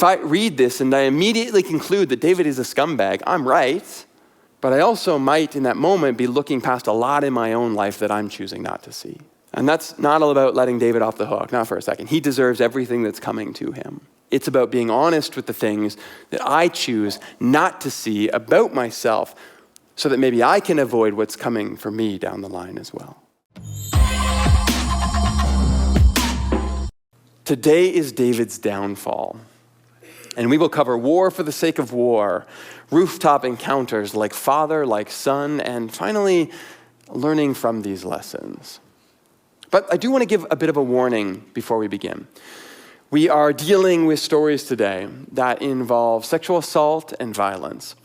If I read this and I immediately conclude that David is a scumbag, I'm right. But I also might, in that moment, be looking past a lot in my own life that I'm choosing not to see. And that's not all about letting David off the hook, not for a second. He deserves everything that's coming to him. It's about being honest with the things that I choose not to see about myself so that maybe I can avoid what's coming for me down the line as well. Today is David's downfall. And we will cover war for the sake of war, rooftop encounters like father, like son, and finally, learning from these lessons. But I do want to give a bit of a warning before we begin. We are dealing with stories today that involve sexual assault and violence.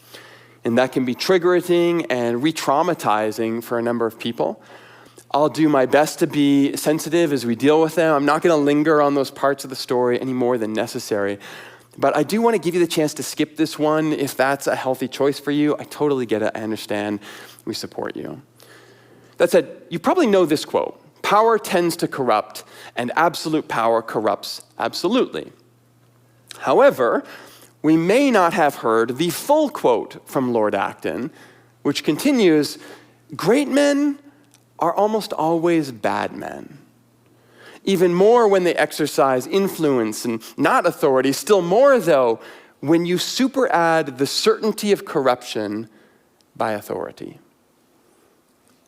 And that can be triggering and re-traumatizing for a number of people. I'll do my best to be sensitive as we deal with them. I'm not going to linger on those parts of the story any more than necessary. But I do want to give you the chance to skip this one if that's a healthy choice for you. I totally get it. I understand. We support you. That said, you probably know this quote. Power tends to corrupt, and absolute power corrupts absolutely. However, we may not have heard the full quote from Lord Acton, which continues, great men are almost always bad men. Even more when they exercise influence and not authority. Still more, though, when you superadd the certainty of corruption by authority.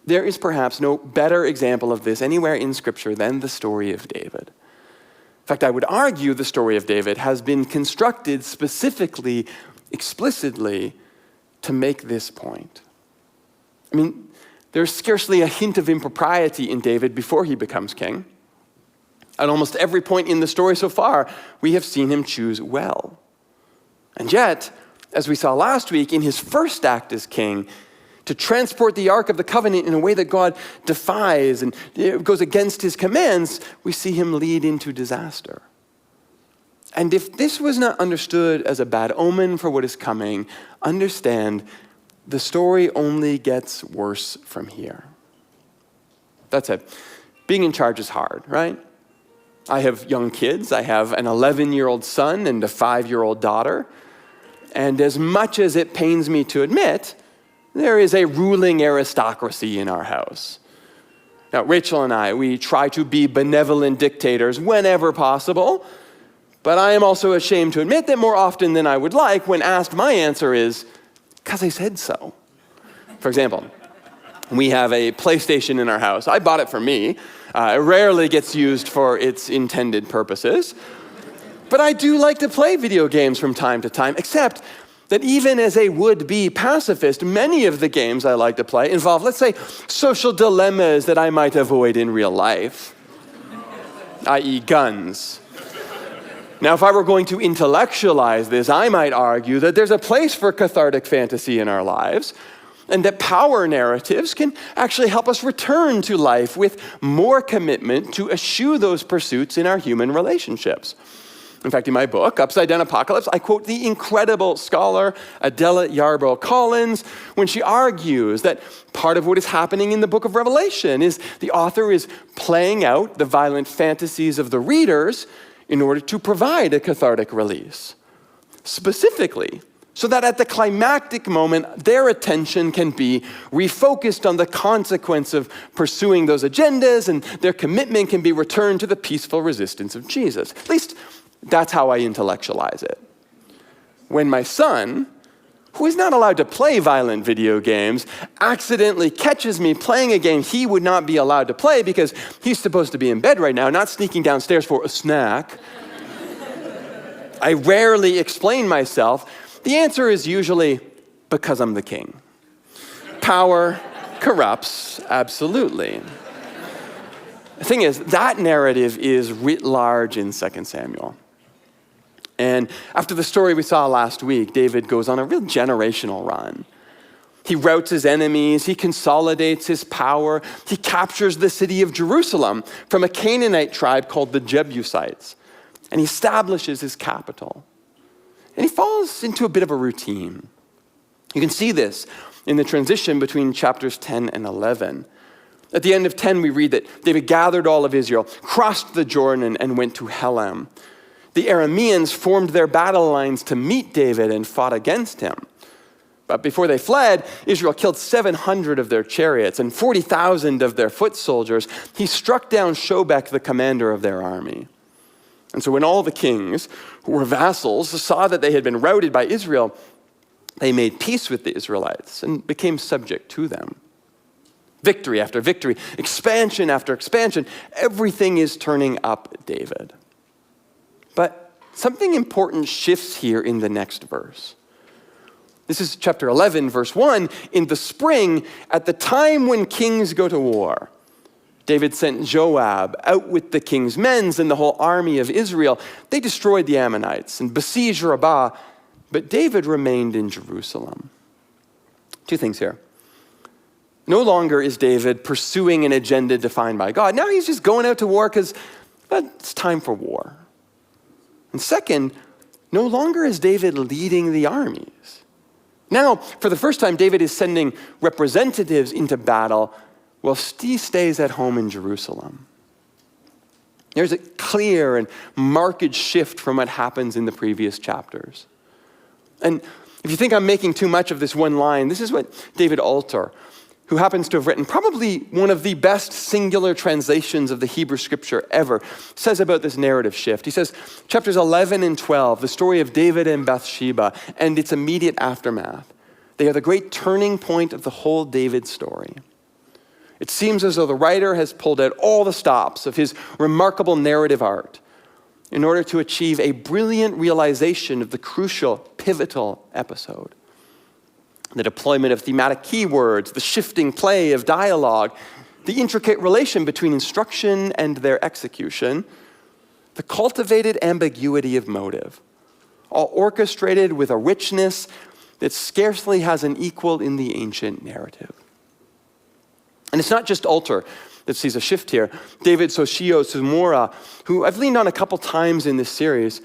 There is perhaps no better example of this anywhere in Scripture than the story of David. In fact, I would argue the story of David has been constructed specifically, explicitly, to make this point. I mean, there's scarcely a hint of impropriety in David before he becomes king. At almost every point in the story so far, we have seen him choose well. And yet, as we saw last week, in his first act as king, to transport the Ark of the Covenant in a way that God defies and goes against his commands, we see him lead into disaster. And if this was not understood as a bad omen for what is coming, understand the story only gets worse from here. That said, being in charge is hard, right? I have young kids. I have an 11-year-old son and a 5-year-old daughter. And as much as it pains me to admit, there is a ruling aristocracy in our house. Now, Rachel and I, we try to be benevolent dictators whenever possible, but I am also ashamed to admit that more often than I would like, when asked, my answer is, because I said so. For example, we have a PlayStation in our house. I bought it for me. It rarely gets used for its intended purposes. But I do like to play video games from time to time, except that even as a would-be pacifist, many of the games I like to play involve, let's say, social dilemmas that I might avoid in real life, i.e. guns. Now, if I were going to intellectualize this, I might argue that there's a place for cathartic fantasy in our lives, and that power narratives can actually help us return to life with more commitment to eschew those pursuits in our human relationships. In fact, in my book, Upside Down Apocalypse, I quote the incredible scholar Adela Yarbrough Collins when she argues that part of what is happening in the book of Revelation is the author is playing out the violent fantasies of the readers in order to provide a cathartic release. Specifically, so that at the climactic moment, their attention can be refocused on the consequence of pursuing those agendas, and their commitment can be returned to the peaceful resistance of Jesus. At least, that's how I intellectualize it. When my son, who is not allowed to play violent video games, accidentally catches me playing a game he would not be allowed to play because he's supposed to be in bed right now, not sneaking downstairs for a snack, I rarely explain myself. The answer is usually because I'm the king. Power corrupts, absolutely. The thing is, that narrative is writ large in 2 Samuel. And after the story we saw last week, David goes on a real generational run. He routs his enemies, he consolidates his power, he captures the city of Jerusalem from a Canaanite tribe called the Jebusites, and he establishes his capital. And he falls into a bit of a routine. You can see this in the transition between chapters 10 and 11. At the end of 10, we read that David gathered all of Israel, crossed the Jordan, and went to Helam. The Arameans formed their battle lines to meet David and fought against him. But before they fled, Israel killed 700 of their chariots and 40,000 of their foot soldiers. He struck down Shobek, the commander of their army. And so when all the kings who were vassals saw that they had been routed by Israel, they made peace with the Israelites and became subject to them. Victory after victory, expansion after expansion, everything is turning up David. But something important shifts here in the next verse. This is chapter 11, verse 1. In the spring, at the time when kings go to war, David sent Joab out with the king's men and the whole army of Israel. They destroyed the Ammonites and besieged Rabbah, but David remained in Jerusalem. Two things here. No longer is David pursuing an agenda defined by God. Now he's just going out to war because it's time for war. And second, no longer is David leading the armies. Now, for the first time, David is sending representatives into battle while he stays at home in Jerusalem. There's a clear and marked shift from what happens in the previous chapters. And if you think I'm making too much of this one line, this is what David Alter, who happens to have written probably one of the best singular translations of the Hebrew scripture ever, says about this narrative shift. He says, chapters 11 and 12, the story of David and Bathsheba and its immediate aftermath, they are the great turning point of the whole David story. It seems as though the writer has pulled out all the stops of his remarkable narrative art in order to achieve a brilliant realization of the crucial, pivotal episode. The deployment of thematic keywords, the shifting play of dialogue, the intricate relation between instruction and their execution, the cultivated ambiguity of motive, all orchestrated with a richness that scarcely has an equal in the ancient narrative. And it's not just Alter that sees a shift here. David Soshio Sumora, who I've leaned on a couple times in this series,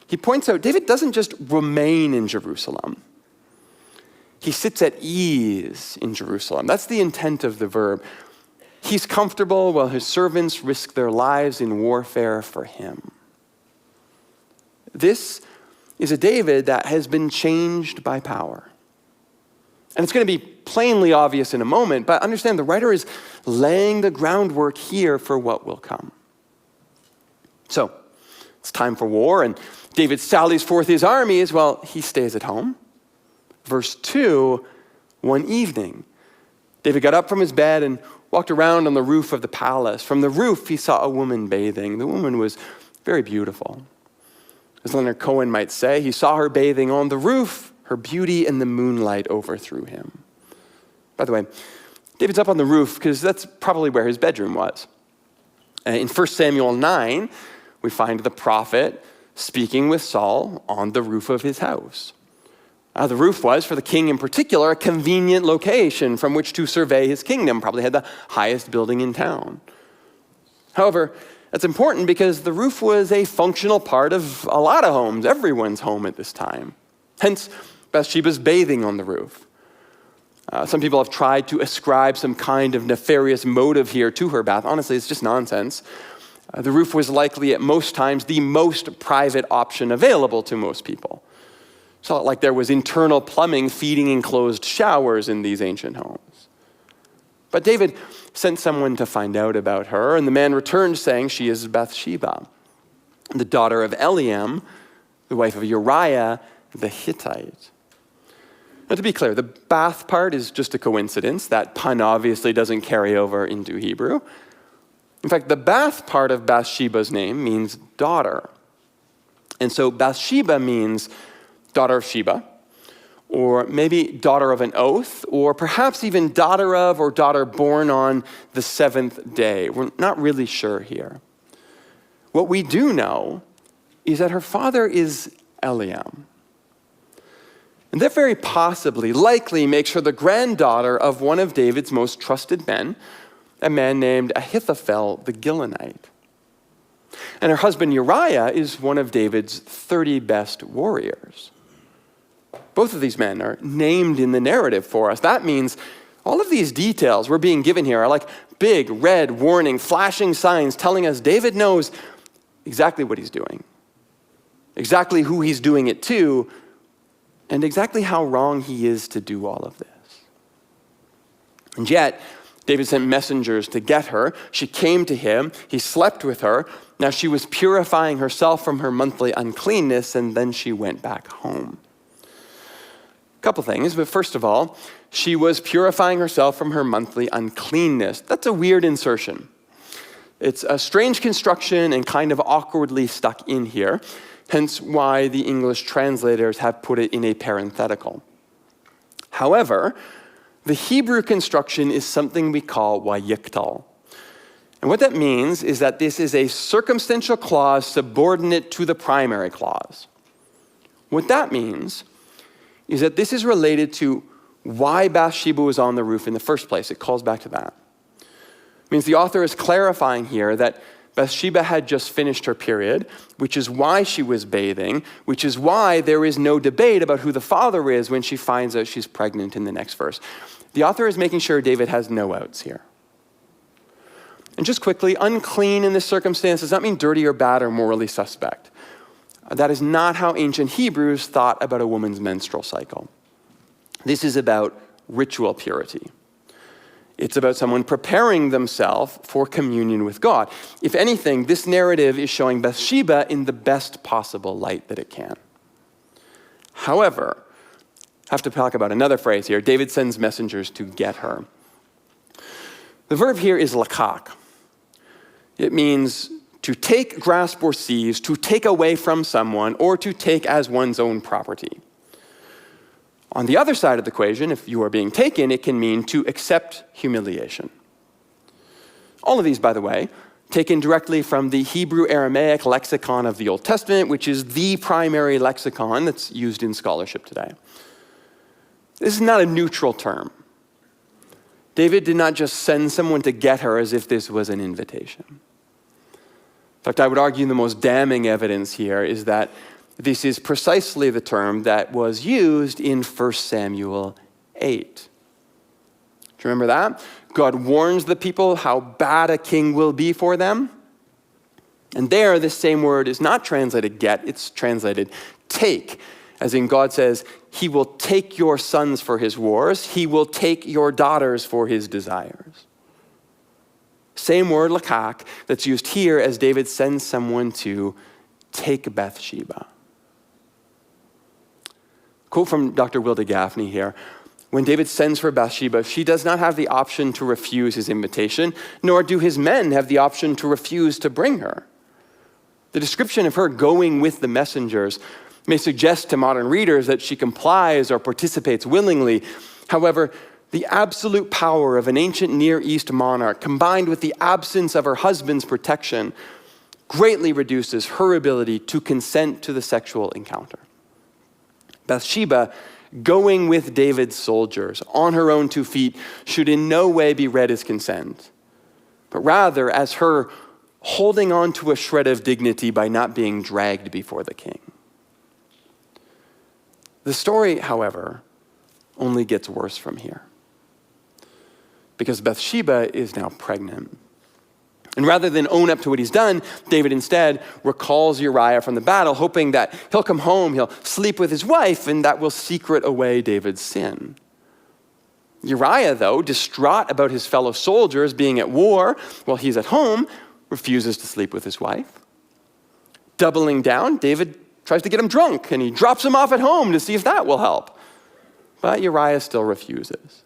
he points out David doesn't just remain in Jerusalem. He sits at ease in Jerusalem. That's the intent of the verb. He's comfortable while his servants risk their lives in warfare for him. This is a David that has been changed by power. And it's going to be plainly obvious in a moment, but understand the writer is laying the groundwork here for what will come. So, it's time for war, and David sallies forth his armies while he stays at home. Verse 2, one evening, David got up from his bed and walked around on the roof of the palace. From the roof, he saw a woman bathing. The woman was very beautiful. As Leonard Cohen might say, he saw her bathing on the roof. Her beauty and the moonlight overthrew him. By the way, David's up on the roof because that's probably where his bedroom was. In 1 Samuel 9, we find the prophet speaking with Saul on the roof of his house. The roof was, for the king in particular, a convenient location from which to survey his kingdom. Probably had the highest building in town. However, that's important because the roof was a functional part of a lot of homes, everyone's home at this time. Hence, Bathsheba's bathing on the roof. Some people have tried to ascribe some kind of nefarious motive here to her bath. Honestly, it's just nonsense. The roof was likely at most times the most private option available to most people. It's not like there was internal plumbing feeding enclosed showers in these ancient homes. But David sent someone to find out about her, and the man returned saying she is Bathsheba, the daughter of Eliam, the wife of Uriah the Hittite. Now, to be clear, the bath part is just a coincidence. That pun obviously doesn't carry over into Hebrew. In fact, the bath part of Bathsheba's name means daughter. And so Bathsheba means daughter of Sheba, or maybe daughter of an oath, or perhaps even daughter of or daughter born on the seventh day. We're not really sure here. What we do know is that her father is Eliam. And that very possibly, likely makes her the granddaughter of one of David's most trusted men, a man named Ahithophel the Gilonite. And her husband Uriah is one of David's 30 best warriors. Both of these men are named in the narrative for us. That means all of these details we're being given here are like big, red, warning, flashing signs telling us David knows exactly what he's doing. exactly who he's doing it to, and exactly how wrong he is to do all of this. And yet, David sent messengers to get her. She came to him. He slept with her. Now she was purifying herself from her monthly uncleanness, and then she went back home. A couple things, but first of all, she was purifying herself from her monthly uncleanness. That's a weird insertion. It's a strange construction and kind of awkwardly stuck in here, hence why the English translators have put it in a parenthetical. However, the Hebrew construction is something we call wayiktal. And what that means is that this is a circumstantial clause subordinate to the primary clause. What that means is that this is related to why Bathsheba was on the roof in the first place. It calls back to that. It means the author is clarifying here that Bathsheba had just finished her period, which is why she was bathing, which is why there is no debate about who the father is when she finds out she's pregnant in the next verse. The author is making sure David has no outs here. And just quickly, unclean in this circumstance does not mean dirty or bad or morally suspect. That is not how ancient Hebrews thought about a woman's menstrual cycle. This is about ritual purity. It's about someone preparing themselves for communion with God. If anything, this narrative is showing Bathsheba in the best possible light that it can. However, I have to talk about another phrase here. David sends messengers to get her. The verb here is lakak. It means to take, grasp, or seize, to take away from someone, or to take as one's own property. On the other side of the equation, if you are being taken, it can mean to accept humiliation. All of these, by the way, taken directly from the Hebrew Aramaic lexicon of the Old Testament, which is the primary lexicon that's used in scholarship today. This is not a neutral term. David did not just send someone to get her as if this was an invitation. In fact, I would argue the most damning evidence here is that this is precisely the term that was used in 1 Samuel 8. Do you remember that? God warns the people how bad a king will be for them. And there, this same word is not translated get, it's translated take. As in God says, he will take your sons for his wars, he will take your daughters for his desires. Same word, lakak, that's used here as David sends someone to take Bathsheba. Quote from Dr. Wilda Gaffney here. When David sends for Bathsheba, she does not have the option to refuse his invitation, nor do his men have the option to refuse to bring her. The description of her going with the messengers may suggest to modern readers that she complies or participates willingly. However, the absolute power of an ancient Near East monarch, combined with the absence of her husband's protection, greatly reduces her ability to consent to the sexual encounter. Bathsheba, going with David's soldiers on her own 2 feet, should in no way be read as consent, but rather as her holding on to a shred of dignity by not being dragged before the king. The story, however, only gets worse from here, because Bathsheba is now pregnant. And rather than own up to what he's done, David instead recalls Uriah from the battle, hoping that he'll come home, he'll sleep with his wife, and that will secret away David's sin. Uriah, though, distraught about his fellow soldiers being at war while he's at home, refuses to sleep with his wife. Doubling down, David tries to get him drunk, and he drops him off at home to see if that will help. But Uriah still refuses.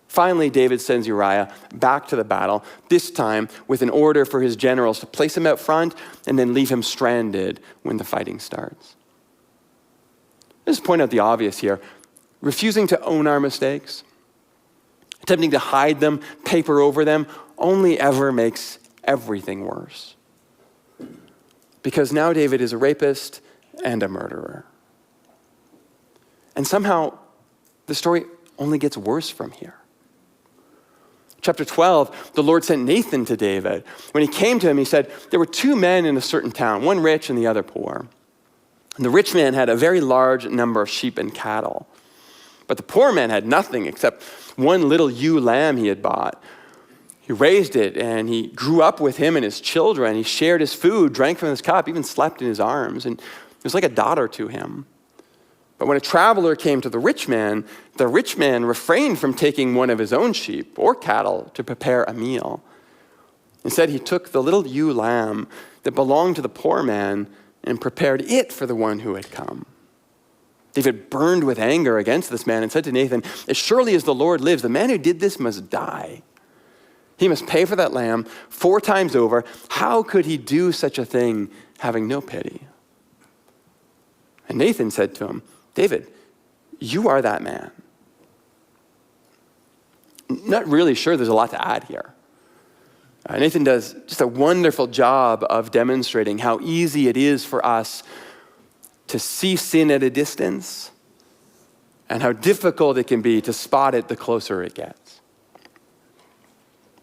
Finally, David sends Uriah back to the battle, this time with an order for his generals to place him out front and then leave him stranded when the fighting starts. Let's point out the obvious here. Refusing to own our mistakes, attempting to hide them, paper over them, only ever makes everything worse. Because now David is a rapist and a murderer. And somehow, the story only gets worse from here. Chapter 12, the Lord sent Nathan to David. When he came to him, he said, there were 2 men in a certain town, one rich and the other poor. And the rich man had a very large number of sheep and cattle. But the poor man had nothing except one little ewe lamb he had bought. He raised it, and he grew up with him and his children. He shared his food, drank from his cup, even slept in his arms. And was like a daughter to him. But when a traveler came to the rich man refrained from taking one of his own sheep or cattle to prepare a meal. Instead, he took the little ewe lamb that belonged to the poor man and prepared it for the one who had come. David burned with anger against this man and said to Nathan, "As surely as the Lord lives, the man who did this must die. He must pay for that lamb 4 times over. How could he do such a thing, having no pity?" And Nathan said to him, "David, you are that man." Not really sure there's a lot to add here. Nathan does just a wonderful job of demonstrating how easy it is for us to see sin at a distance and how difficult it can be to spot it the closer it gets.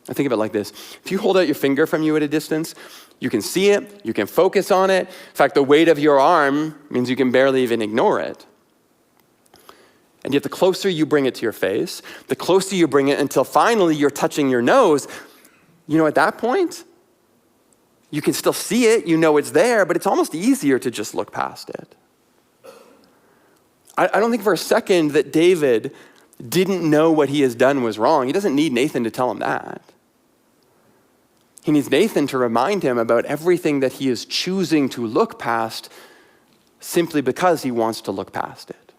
I think of it like this. If you hold out your finger from you at a distance, you can see it, you can focus on it. In fact, the weight of your arm means you can barely even ignore it. And yet the closer you bring it to your face, the closer you bring it until finally you're touching your nose, at that point, you can still see it, you know it's there, but it's almost easier to just look past it. I don't think for a second that David didn't know what he has done was wrong. He doesn't need Nathan to tell him that. He needs Nathan to remind him about everything that he is choosing to look past simply because he wants to look past it.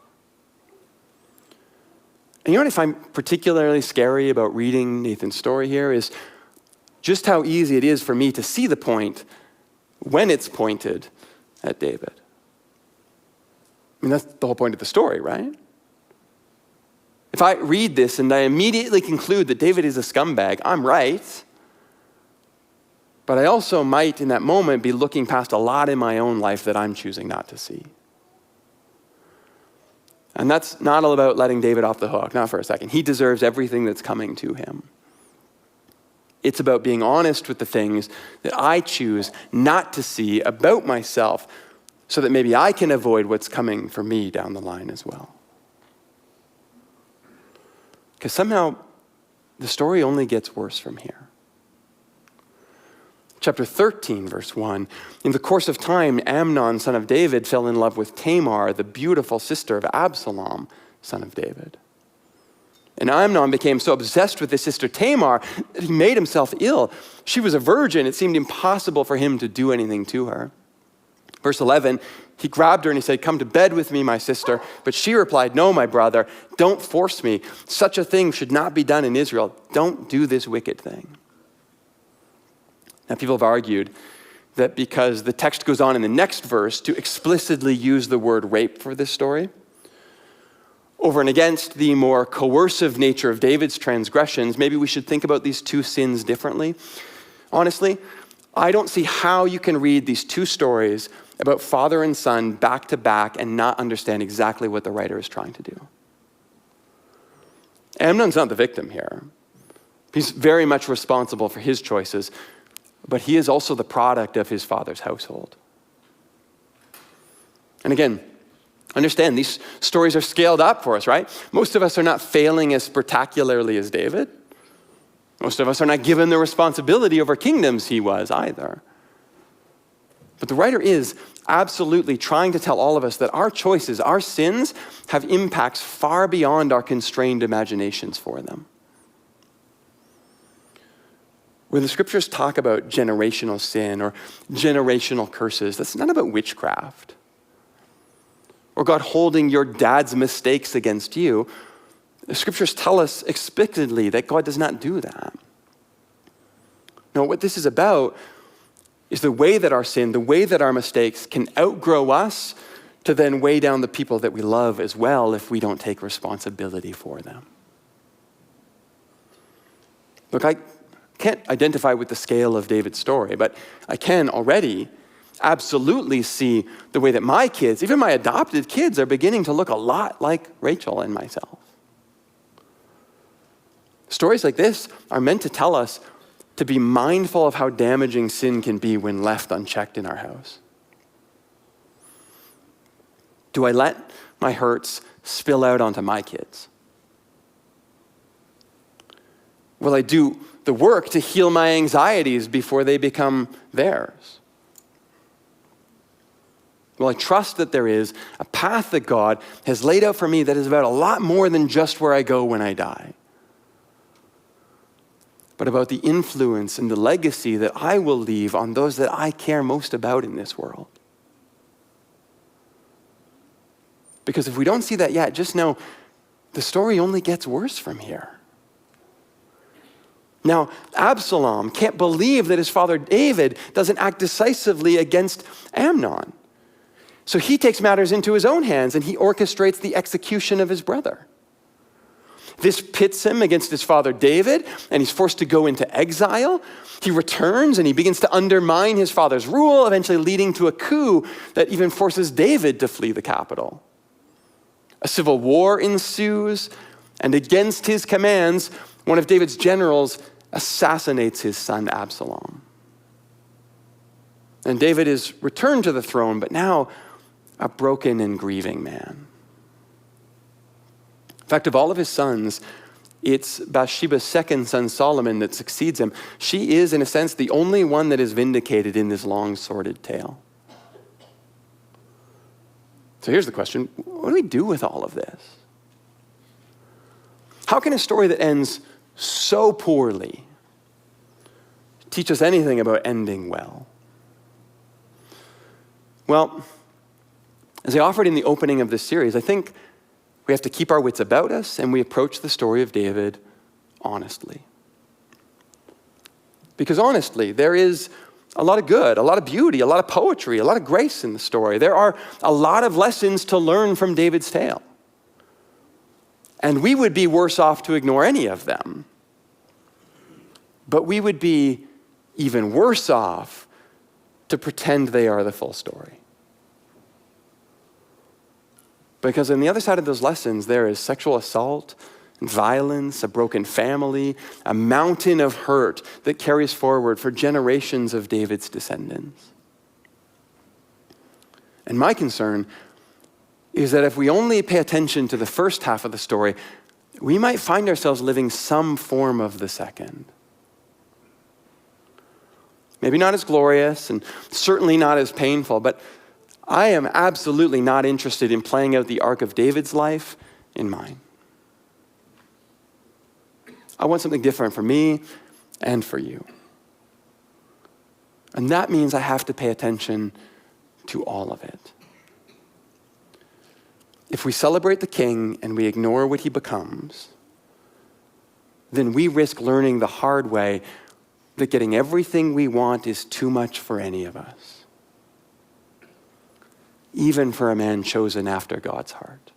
And you know what I find particularly scary about reading Nathan's story here is just how easy it is for me to see the point when it's pointed at David. I mean, that's the whole point of the story, right? If I read this and I immediately conclude that David is a scumbag, I'm right. But I also might, in that moment, be looking past a lot in my own life that I'm choosing not to see. And that's not all about letting David off the hook, not for a second. He deserves everything that's coming to him. It's about being honest with the things that I choose not to see about myself so that maybe I can avoid what's coming for me down the line as well. Because somehow the story only gets worse from here. Chapter 13, verse 1. In the course of time, Amnon, son of David, fell in love with Tamar, the beautiful sister of Absalom, son of David. And Amnon became so obsessed with his sister Tamar that he made himself ill. She was a virgin. It seemed impossible for him to do anything to her. Verse 11, he grabbed her and he said, "Come to bed with me, my sister." But she replied, "No, my brother, don't force me. Such a thing should not be done in Israel. Don't do this wicked thing." Now, people have argued that because the text goes on in the next verse to explicitly use the word rape for this story, over and against the more coercive nature of David's transgressions, maybe we should think about these two sins differently. Honestly, I don't see how you can read these two stories about father and son back to back and not understand exactly what the writer is trying to do. Amnon's not the victim here. He's very much responsible for his choices, but he is also the product of his father's household. And again, understand, these stories are scaled up for us, right? Most of us are not failing as spectacularly as David. Most of us are not given the responsibility over kingdoms he was either. But the writer is absolutely trying to tell all of us that our choices, our sins, have impacts far beyond our constrained imaginations for them. When the scriptures talk about generational sin or generational curses, that's not about witchcraft or God holding your dad's mistakes against you. The scriptures tell us explicitly that God does not do that. No, what this is about is the way that our sin, the way that our mistakes can outgrow us to then weigh down the people that we love as well if we don't take responsibility for them. Look, I can't identify with the scale of David's story, but I can already absolutely see the way that my kids, even my adopted kids, are beginning to look a lot like Rachel and myself. Stories like this are meant to tell us to be mindful of how damaging sin can be when left unchecked in our house. Do I let my hurts spill out onto my kids? Will I do the work to heal my anxieties before they become theirs? Well, I trust that there is a path that God has laid out for me that is about a lot more than just where I go when I die, but about the influence and the legacy that I will leave on those that I care most about in this world. Because if we don't see that yet, just know the story only gets worse from here. Now, Absalom can't believe that his father David doesn't act decisively against Amnon. So he takes matters into his own hands and he orchestrates the execution of his brother. This pits him against his father David, and he's forced to go into exile. He returns and he begins to undermine his father's rule, eventually leading to a coup that even forces David to flee the capital. A civil war ensues, and against his commands, one of David's generals assassinates his son Absalom. And David is returned to the throne, but now a broken and grieving man. In fact, of all of his sons, it's Bathsheba's second son, Solomon, that succeeds him. She is, in a sense, the only one that is vindicated in this long, sordid tale. So here's the question, what do we do with all of this? How can a story that ends so poorly teach us anything about ending well? Well, as I offered in the opening of this series, I think we have to keep our wits about us and we approach the story of David honestly. Because honestly, there is a lot of good, a lot of beauty, a lot of poetry, a lot of grace in the story. There are a lot of lessons to learn from David's tale. And we would be worse off to ignore any of them. But we would be even worse off to pretend they are the full story. Because on the other side of those lessons, there is sexual assault, violence, a broken family, a mountain of hurt that carries forward for generations of David's descendants. And my concern is that if we only pay attention to the first half of the story, we might find ourselves living some form of the second. Maybe not as glorious and certainly not as painful, but I am absolutely not interested in playing out the arc of David's life in mine. I want something different for me and for you. And that means I have to pay attention to all of it. If we celebrate the king and we ignore what he becomes, then we risk learning the hard way that getting everything we want is too much for any of us, even for a man chosen after God's heart.